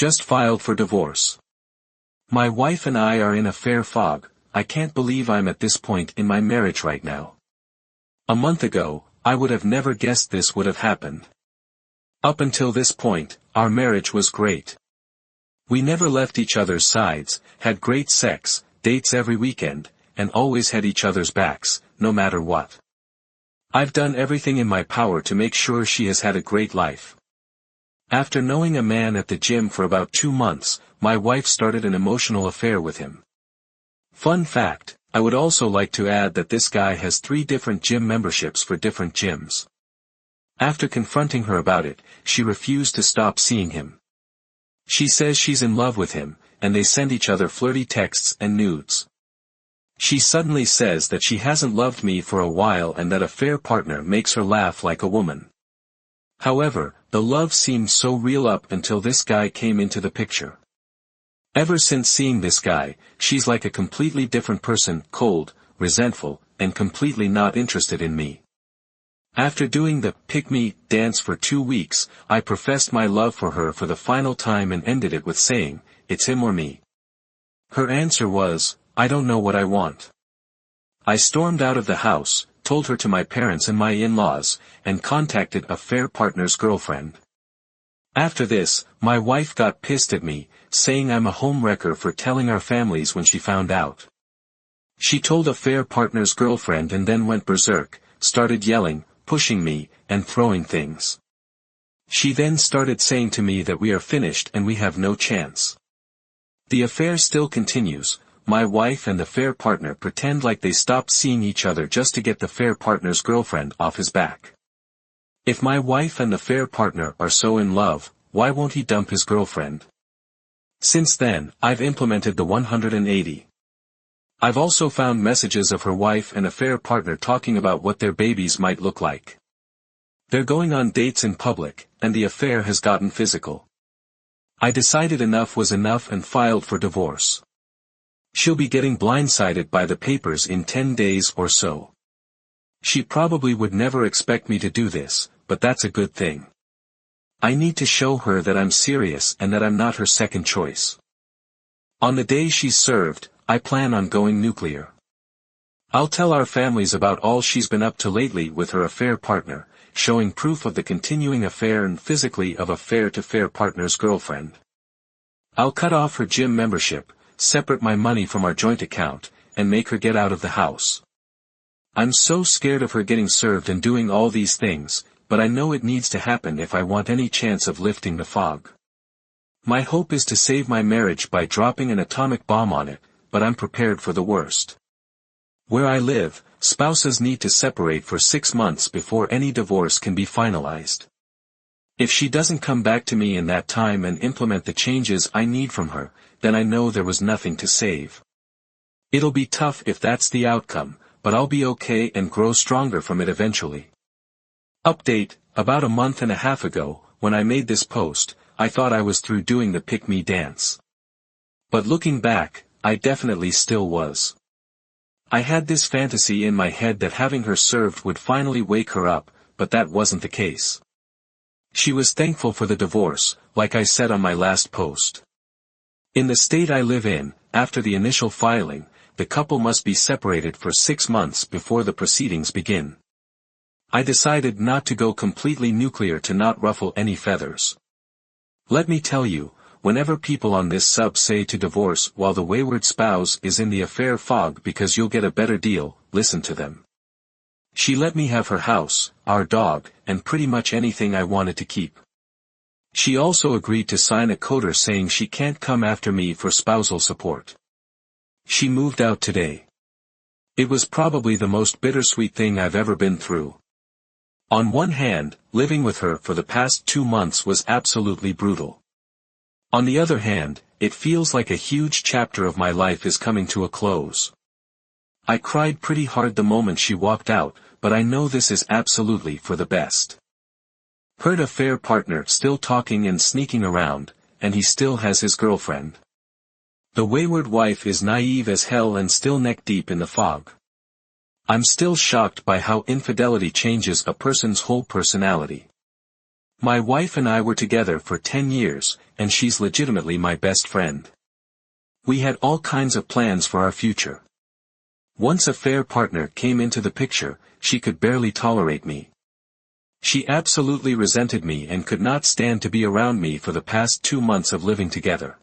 Just filed for divorce. My wife and I are in a fair fog. I can't believe I'm at this point in my marriage right now. A month ago, I would have never guessed this would have happened. Up until this point, our marriage was great. We never left each other's sides, had great sex, dates every weekend, and always had each other's backs, no matter what. I've done everything in my power to make sure she has had a great life. After knowing a man at the gym for about 2 months, my wife started an emotional affair with him. Fun fact, I would also like to add that this guy has 3 different gym memberships for different gyms. After confronting her about it, she refused to stop seeing him. She says she's in love with him, and they send each other flirty texts and nudes. She suddenly says that she hasn't loved me for a while and that a fair partner makes her laugh like a woman. However, the love seemed so real up until this guy came into the picture. Ever since seeing this guy, she's like a completely different person, cold, resentful, and completely not interested in me. After doing the pick-me dance for 2 weeks, I professed my love for her for the final time and ended it with saying, "It's him or me." Her answer was, "I don't know what I want." I stormed out of the house, told her to my parents and my in-laws, and contacted a fair partner's girlfriend. After this, my wife got pissed at me, saying I'm a homewrecker for telling our families when she found out. She told a fair partner's girlfriend and then went berserk, started yelling, pushing me, and throwing things. She then started saying to me that we are finished and we have no chance. The affair still continues. My wife and the fair partner pretend like they stopped seeing each other just to get the fair partner's girlfriend off his back. If my wife and the fair partner are so in love, why won't he dump his girlfriend? Since then, I've implemented the 180. I've also found messages of her wife and a fair partner talking about what their babies might look like. They're going on dates in public, and the affair has gotten physical. I decided enough was enough and filed for divorce. She'll be getting blindsided by the papers in 10 days or so. She probably would never expect me to do this, but that's a good thing. I need to show her that I'm serious and that I'm not her second choice. On the day she's served, I plan on going nuclear. I'll tell our families about all she's been up to lately with her affair partner, showing proof of the continuing affair and physically of a fair-to-fair partner's girlfriend. I'll cut off her gym membership, separate my money from our joint account, and make her get out of the house. I'm so scared of her getting served and doing all these things, but I know it needs to happen if I want any chance of lifting the fog. My hope is to save my marriage by dropping an atomic bomb on it, but I'm prepared for the worst. Where I live, spouses need to separate for 6 months before any divorce can be finalized. If she doesn't come back to me in that time and implement the changes I need from her, then I know there was nothing to save. It'll be tough if that's the outcome, but I'll be okay and grow stronger from it eventually. Update, about a month and a half ago, when I made this post, I thought I was through doing the pick-me dance. But looking back, I definitely still was. I had this fantasy in my head that having her served would finally wake her up, but that wasn't the case. She was thankful for the divorce, like I said on my last post. In the state I live in, after the initial filing, the couple must be separated for 6 months before the proceedings begin. I decided not to go completely nuclear to not ruffle any feathers. Let me tell you, whenever people on this sub say to divorce while the wayward spouse is in the affair fog because you'll get a better deal, listen to them. She let me have her house, our dog, and pretty much anything I wanted to keep. She also agreed to sign a coder saying she can't come after me for spousal support. She moved out today. It was probably the most bittersweet thing I've ever been through. On one hand, living with her for the past 2 months was absolutely brutal. On the other hand, it feels like a huge chapter of my life is coming to a close. I cried pretty hard the moment she walked out, but I know this is absolutely for the best. Heard a fair partner still talking and sneaking around, and he still has his girlfriend. The wayward wife is naive as hell and still neck-deep in the fog. I'm still shocked by how infidelity changes a person's whole personality. My wife and I were together for 10 years, and she's legitimately my best friend. We had all kinds of plans for our future. Once a fair partner came into the picture, she could barely tolerate me. She absolutely resented me and could not stand to be around me for the past 2 months of living together.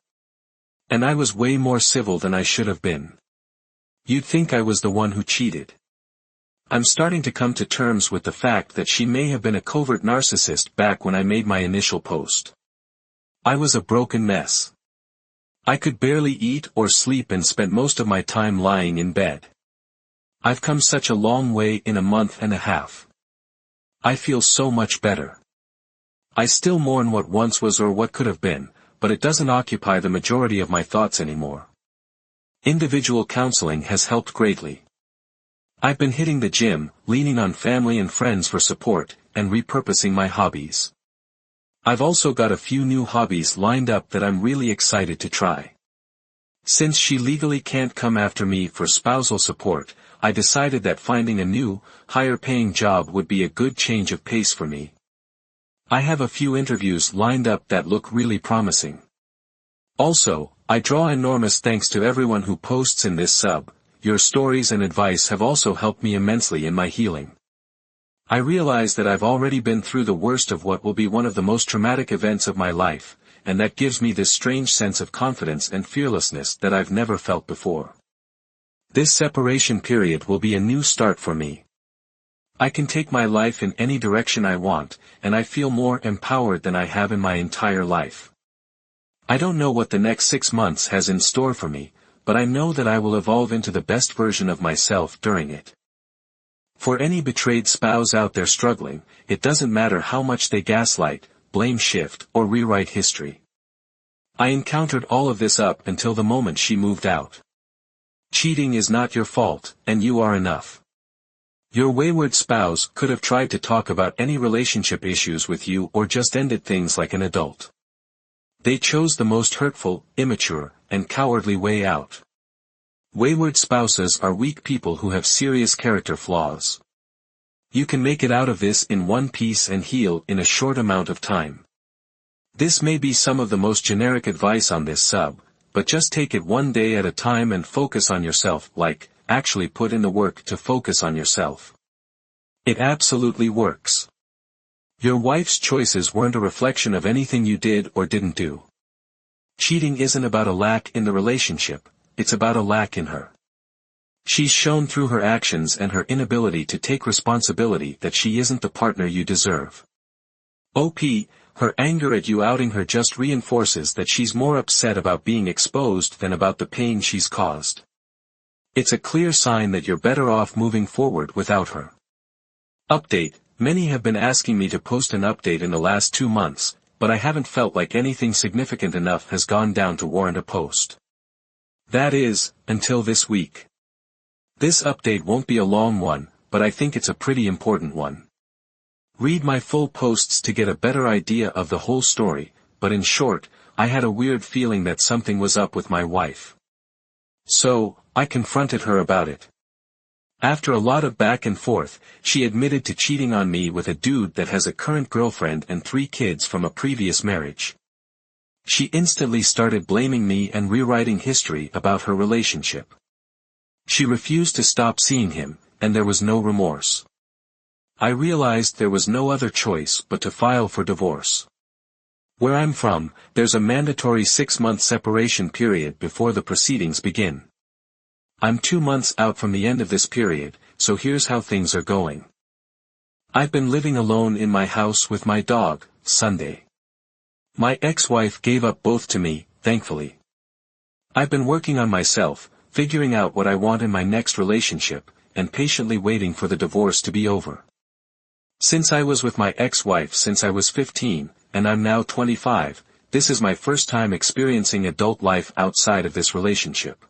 And I was way more civil than I should have been. You'd think I was the one who cheated. I'm starting to come to terms with the fact that she may have been a covert narcissist back when I made my initial post. I was a broken mess. I could barely eat or sleep and spent most of my time lying in bed. I've come such a long way in a month and a half. I feel so much better. I still mourn what once was or what could have been, but it doesn't occupy the majority of my thoughts anymore. Individual counseling has helped greatly. I've been hitting the gym, leaning on family and friends for support, and repurposing my hobbies. I've also got a few new hobbies lined up that I'm really excited to try. Since she legally can't come after me for spousal support, I decided that finding a new, higher-paying job would be a good change of pace for me. I have a few interviews lined up that look really promising. Also, I draw enormous thanks to everyone who posts in this sub. Your stories and advice have also helped me immensely in my healing. I realize that I've already been through the worst of what will be one of the most traumatic events of my life, and that gives me this strange sense of confidence and fearlessness that I've never felt before. This separation period will be a new start for me. I can take my life in any direction I want, and I feel more empowered than I have in my entire life. I don't know what the next 6 months has in store for me, but I know that I will evolve into the best version of myself during it. For any betrayed spouse out there struggling, it doesn't matter how much they gaslight, blame shift, or rewrite history. I encountered all of this up until the moment she moved out. Cheating is not your fault, and you are enough. Your wayward spouse could have tried to talk about any relationship issues with you or just ended things like an adult. They chose the most hurtful, immature, and cowardly way out. Wayward spouses are weak people who have serious character flaws. You can make it out of this in one piece and heal in a short amount of time. This may be some of the most generic advice on this sub, but just take it one day at a time and focus on yourself, like, actually put in the work to focus on yourself. It absolutely works. Your wife's choices weren't a reflection of anything you did or didn't do. Cheating isn't about a lack in the relationship, it's about a lack in her. She's shown through her actions and her inability to take responsibility that she isn't the partner you deserve. Her anger at you outing her just reinforces that she's more upset about being exposed than about the pain she's caused. It's a clear sign that you're better off moving forward without her. Update: many have been asking me to post an update in the last 2 months, but I haven't felt like anything significant enough has gone down to warrant a post. That is, until this week. This update won't be a long one, but I think it's a pretty important one. Read my full posts to get a better idea of the whole story, but in short, I had a weird feeling that something was up with my wife. So, I confronted her about it. After a lot of back and forth, she admitted to cheating on me with a dude that has a current girlfriend and 3 kids from a previous marriage. She instantly started blaming me and rewriting history about her relationship. She refused to stop seeing him, and there was no remorse. I realized there was no other choice but to file for divorce. Where I'm from, there's a mandatory 6-month separation period before the proceedings begin. I'm 2 months out from the end of this period, so here's how things are going. I've been living alone in my house with my dog, Sunday. My ex-wife gave up both to me, thankfully. I've been working on myself, figuring out what I want in my next relationship, and patiently waiting for the divorce to be over. Since I was with my ex-wife since I was 15, and I'm now 25, this is my first time experiencing adult life outside of this relationship.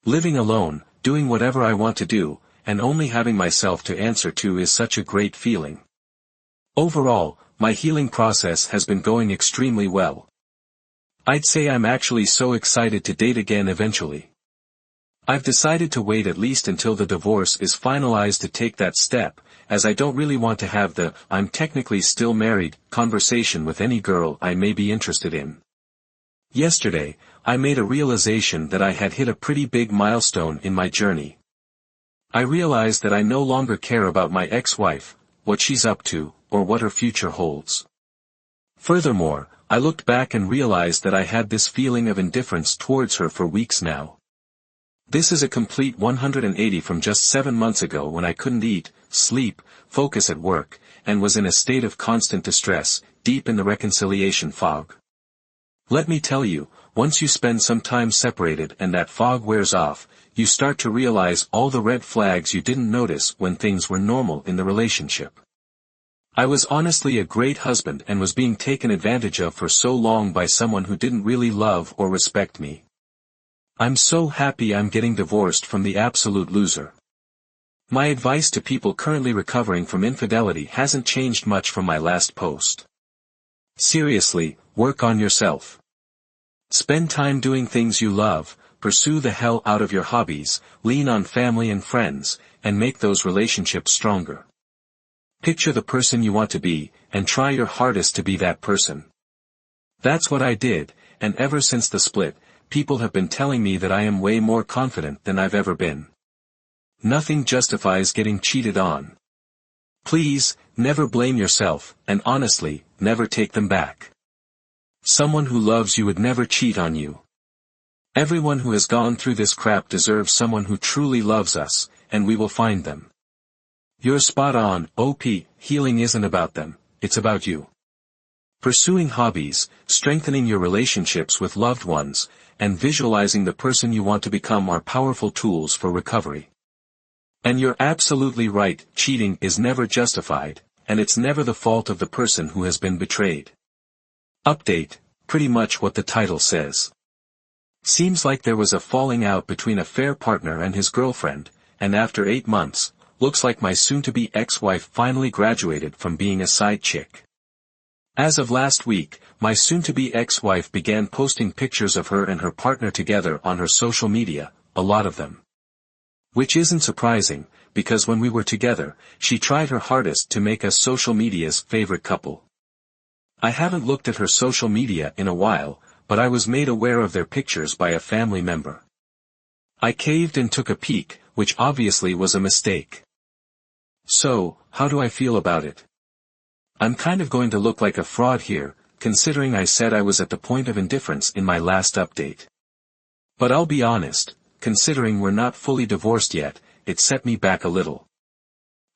Living alone, doing whatever I want to do, and only having myself to answer to is such a great feeling. Overall, my healing process has been going extremely well. I'd say I'm actually so excited to date again eventually. I've decided to wait at least until the divorce is finalized to take that step, as I don't really want to have the "I'm technically still married" conversation with any girl I may be interested in. Yesterday, I made a realization that I had hit a pretty big milestone in my journey. I realized that I no longer care about my ex-wife, what she's up to, or what her future holds. Furthermore, I looked back and realized that I had this feeling of indifference towards her for weeks now. This is a complete 180 from just 7 months ago when I couldn't eat, sleep, focus at work, and was in a state of constant distress, deep in the reconciliation fog. Let me tell you, once you spend some time separated and that fog wears off, you start to realize all the red flags you didn't notice when things were normal in the relationship. I was honestly a great husband and was being taken advantage of for so long by someone who didn't really love or respect me. I'm so happy I'm getting divorced from the absolute loser. My advice to people currently recovering from infidelity hasn't changed much from my last post. Seriously, work on yourself. Spend time doing things you love, pursue the hell out of your hobbies, lean on family and friends, and make those relationships stronger. Picture the person you want to be, and try your hardest to be that person. That's what I did, and ever since the split, people have been telling me that I am way more confident than I've ever been. Nothing justifies getting cheated on. Please, never blame yourself, and honestly, never take them back. Someone who loves you would never cheat on you. Everyone who has gone through this crap deserves someone who truly loves us, and we will find them. You're spot on, OP, healing isn't about them, it's about you. Pursuing hobbies, strengthening your relationships with loved ones, and visualizing the person you want to become are powerful tools for recovery. And you're absolutely right, cheating is never justified, and it's never the fault of the person who has been betrayed. Update, pretty much what the title says. Seems like there was a falling out between a fair partner and his girlfriend, and after 8 months, looks like my soon-to-be ex-wife finally graduated from being a side chick. As of last week, my soon-to-be ex-wife began posting pictures of her and her partner together on her social media, a lot of them. Which isn't surprising, because when we were together, she tried her hardest to make us social media's favorite couple. I haven't looked at her social media in a while, but I was made aware of their pictures by a family member. I caved and took a peek, which obviously was a mistake. So, how do I feel about it? I'm kind of going to look like a fraud here, considering I said I was at the point of indifference in my last update. But I'll be honest, considering we're not fully divorced yet, it set me back a little.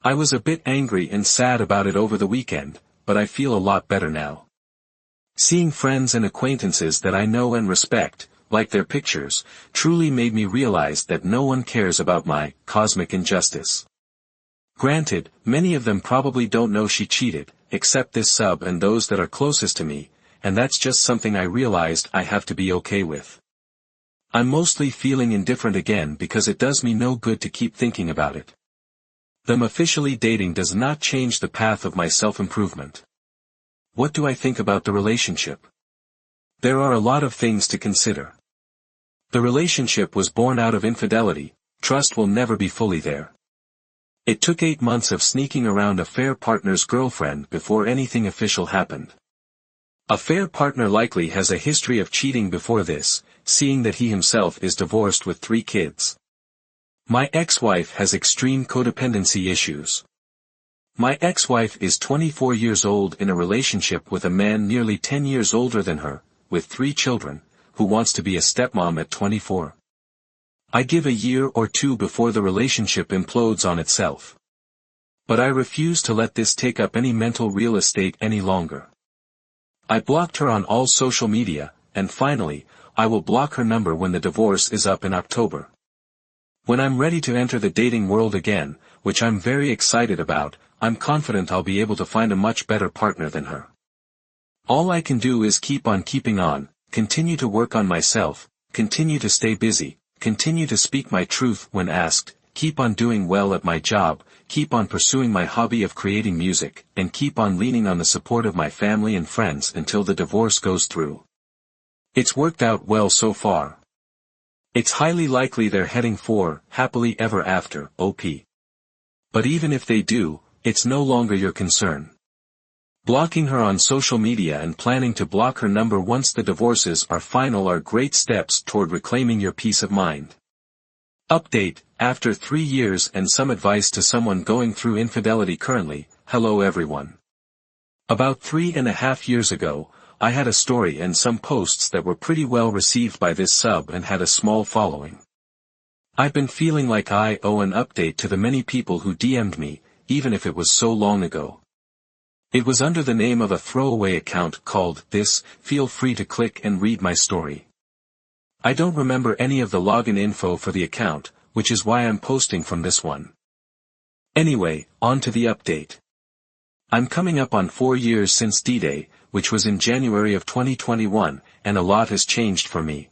I was a bit angry and sad about it over the weekend, but I feel a lot better now. Seeing friends and acquaintances that I know and respect, like their pictures, truly made me realize that no one cares about my cosmic injustice. Granted, many of them probably don't know she cheated, except this sub and those that are closest to me, and that's just something I realized I have to be okay with. I'm mostly feeling indifferent again because it does me no good to keep thinking about it. Them officially dating does not change the path of my self-improvement. What do I think about the relationship? There are a lot of things to consider. The relationship was born out of infidelity, trust will never be fully there. It took 8 months of sneaking around a fair partner's girlfriend before anything official happened. A fair partner likely has a history of cheating before this, seeing that he himself is divorced with 3 kids. My ex-wife has extreme codependency issues. My ex-wife is 24 years old in a relationship with a man nearly 10 years older than her, with 3 children, who wants to be a stepmom at 24. I give a year or 2 before the relationship implodes on itself. But I refuse to let this take up any mental real estate any longer. I blocked her on all social media, and finally, I will block her number when the divorce is up in October. When I'm ready to enter the dating world again, which I'm very excited about, I'm confident I'll be able to find a much better partner than her. All I can do is keep on keeping on, continue to work on myself, continue to stay busy, continue to speak my truth when asked, keep on doing well at my job, keep on pursuing my hobby of creating music, and keep on leaning on the support of my family and friends until the divorce goes through. It's worked out well so far. It's highly likely they're heading for happily ever after, OP. But even if they do, it's no longer your concern. Blocking her on social media and planning to block her number once the divorces are final are great steps toward reclaiming your peace of mind. Update: after 3 years and some advice to someone going through infidelity currently. Hello everyone. About 3.5 years ago, I had a story and some posts that were pretty well received by this sub and had a small following. I've been feeling like I owe an update to the many people who DM'd me, even if it was so long ago. It was under the name of a throwaway account called This. Feel free to click and read my story. I don't remember any of the login info for the account, which is why I'm posting from this one. Anyway, on to the update. I'm coming up on 4 years since D-Day, which was in January of 2021, and a lot has changed for me.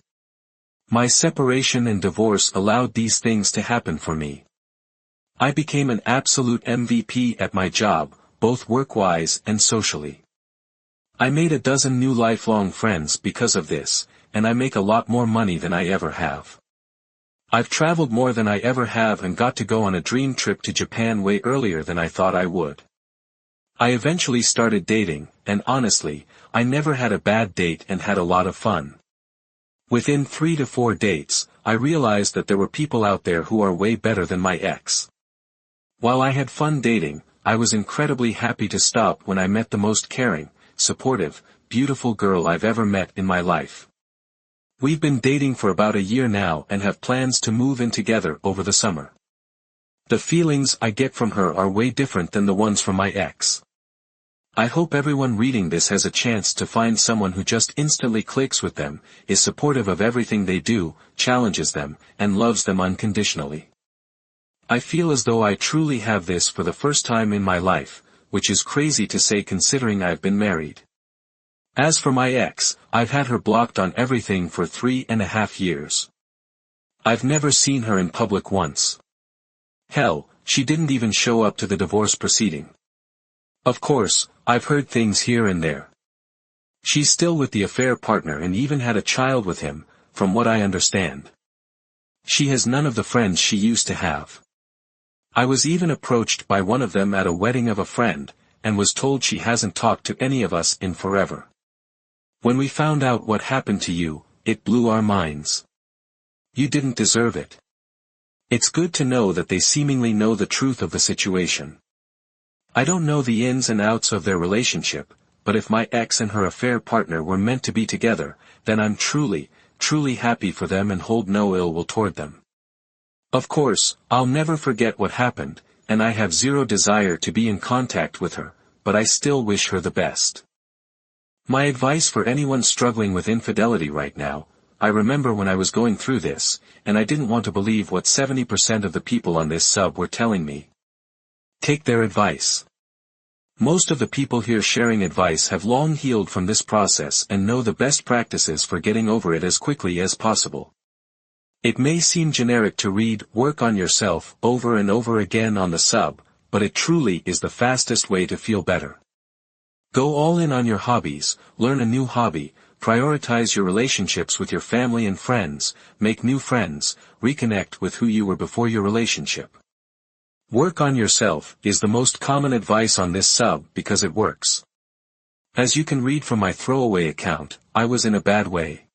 My separation and divorce allowed these things to happen for me. I became an absolute MVP at my job, both work-wise and socially. I made a dozen new lifelong friends because of this, and I make a lot more money than I ever have. I've traveled more than I ever have and got to go on a dream trip to Japan way earlier than I thought I would. I eventually started dating, and honestly, I never had a bad date and had a lot of fun. Within 3 to 4 dates, I realized that there were people out there who are way better than my ex. While I had fun dating, I was incredibly happy to stop when I met the most caring, supportive, beautiful girl I've ever met in my life. We've been dating for about a year now and have plans to move in together over the summer. The feelings I get from her are way different than the ones from my ex. I hope everyone reading this has a chance to find someone who just instantly clicks with them, is supportive of everything they do, challenges them, and loves them unconditionally. I feel as though I truly have this for the first time in my life, which is crazy to say considering I've been married. As for my ex, I've had her blocked on everything for 3.5 years. I've never seen her in public once. Hell, she didn't even show up to the divorce proceeding. Of course, I've heard things here and there. She's still with the affair partner and even had a child with him, from what I understand. She has none of the friends she used to have. I was even approached by one of them at a wedding of a friend, and was told she hasn't talked to any of us in forever. When we found out what happened to you, it blew our minds. You didn't deserve it. It's good to know that they seemingly know the truth of the situation. I don't know the ins and outs of their relationship, but if my ex and her affair partner were meant to be together, then I'm truly, truly happy for them and hold no ill will toward them. Of course, I'll never forget what happened, and I have zero desire to be in contact with her, but I still wish her the best. My advice for anyone struggling with infidelity right now: I remember when I was going through this, and I didn't want to believe what 70% of the people on this sub were telling me. Take their advice. Most of the people here sharing advice have long healed from this process and know the best practices for getting over it as quickly as possible. It may seem generic to read "work on yourself" over and over again on the sub, but it truly is the fastest way to feel better. Go all in on your hobbies, learn a new hobby, prioritize your relationships with your family and friends, make new friends, reconnect with who you were before your relationship. Work on yourself is the most common advice on this sub because it works. As you can read from my throwaway account, I was in a bad way.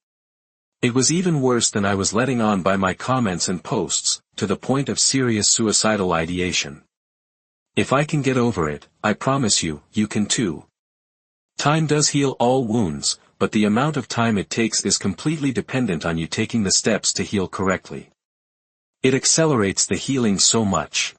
It was even worse than I was letting on by my comments and posts, to the point of serious suicidal ideation. If I can get over it, I promise you, you can too. Time does heal all wounds, but the amount of time it takes is completely dependent on you taking the steps to heal correctly. It accelerates the healing so much.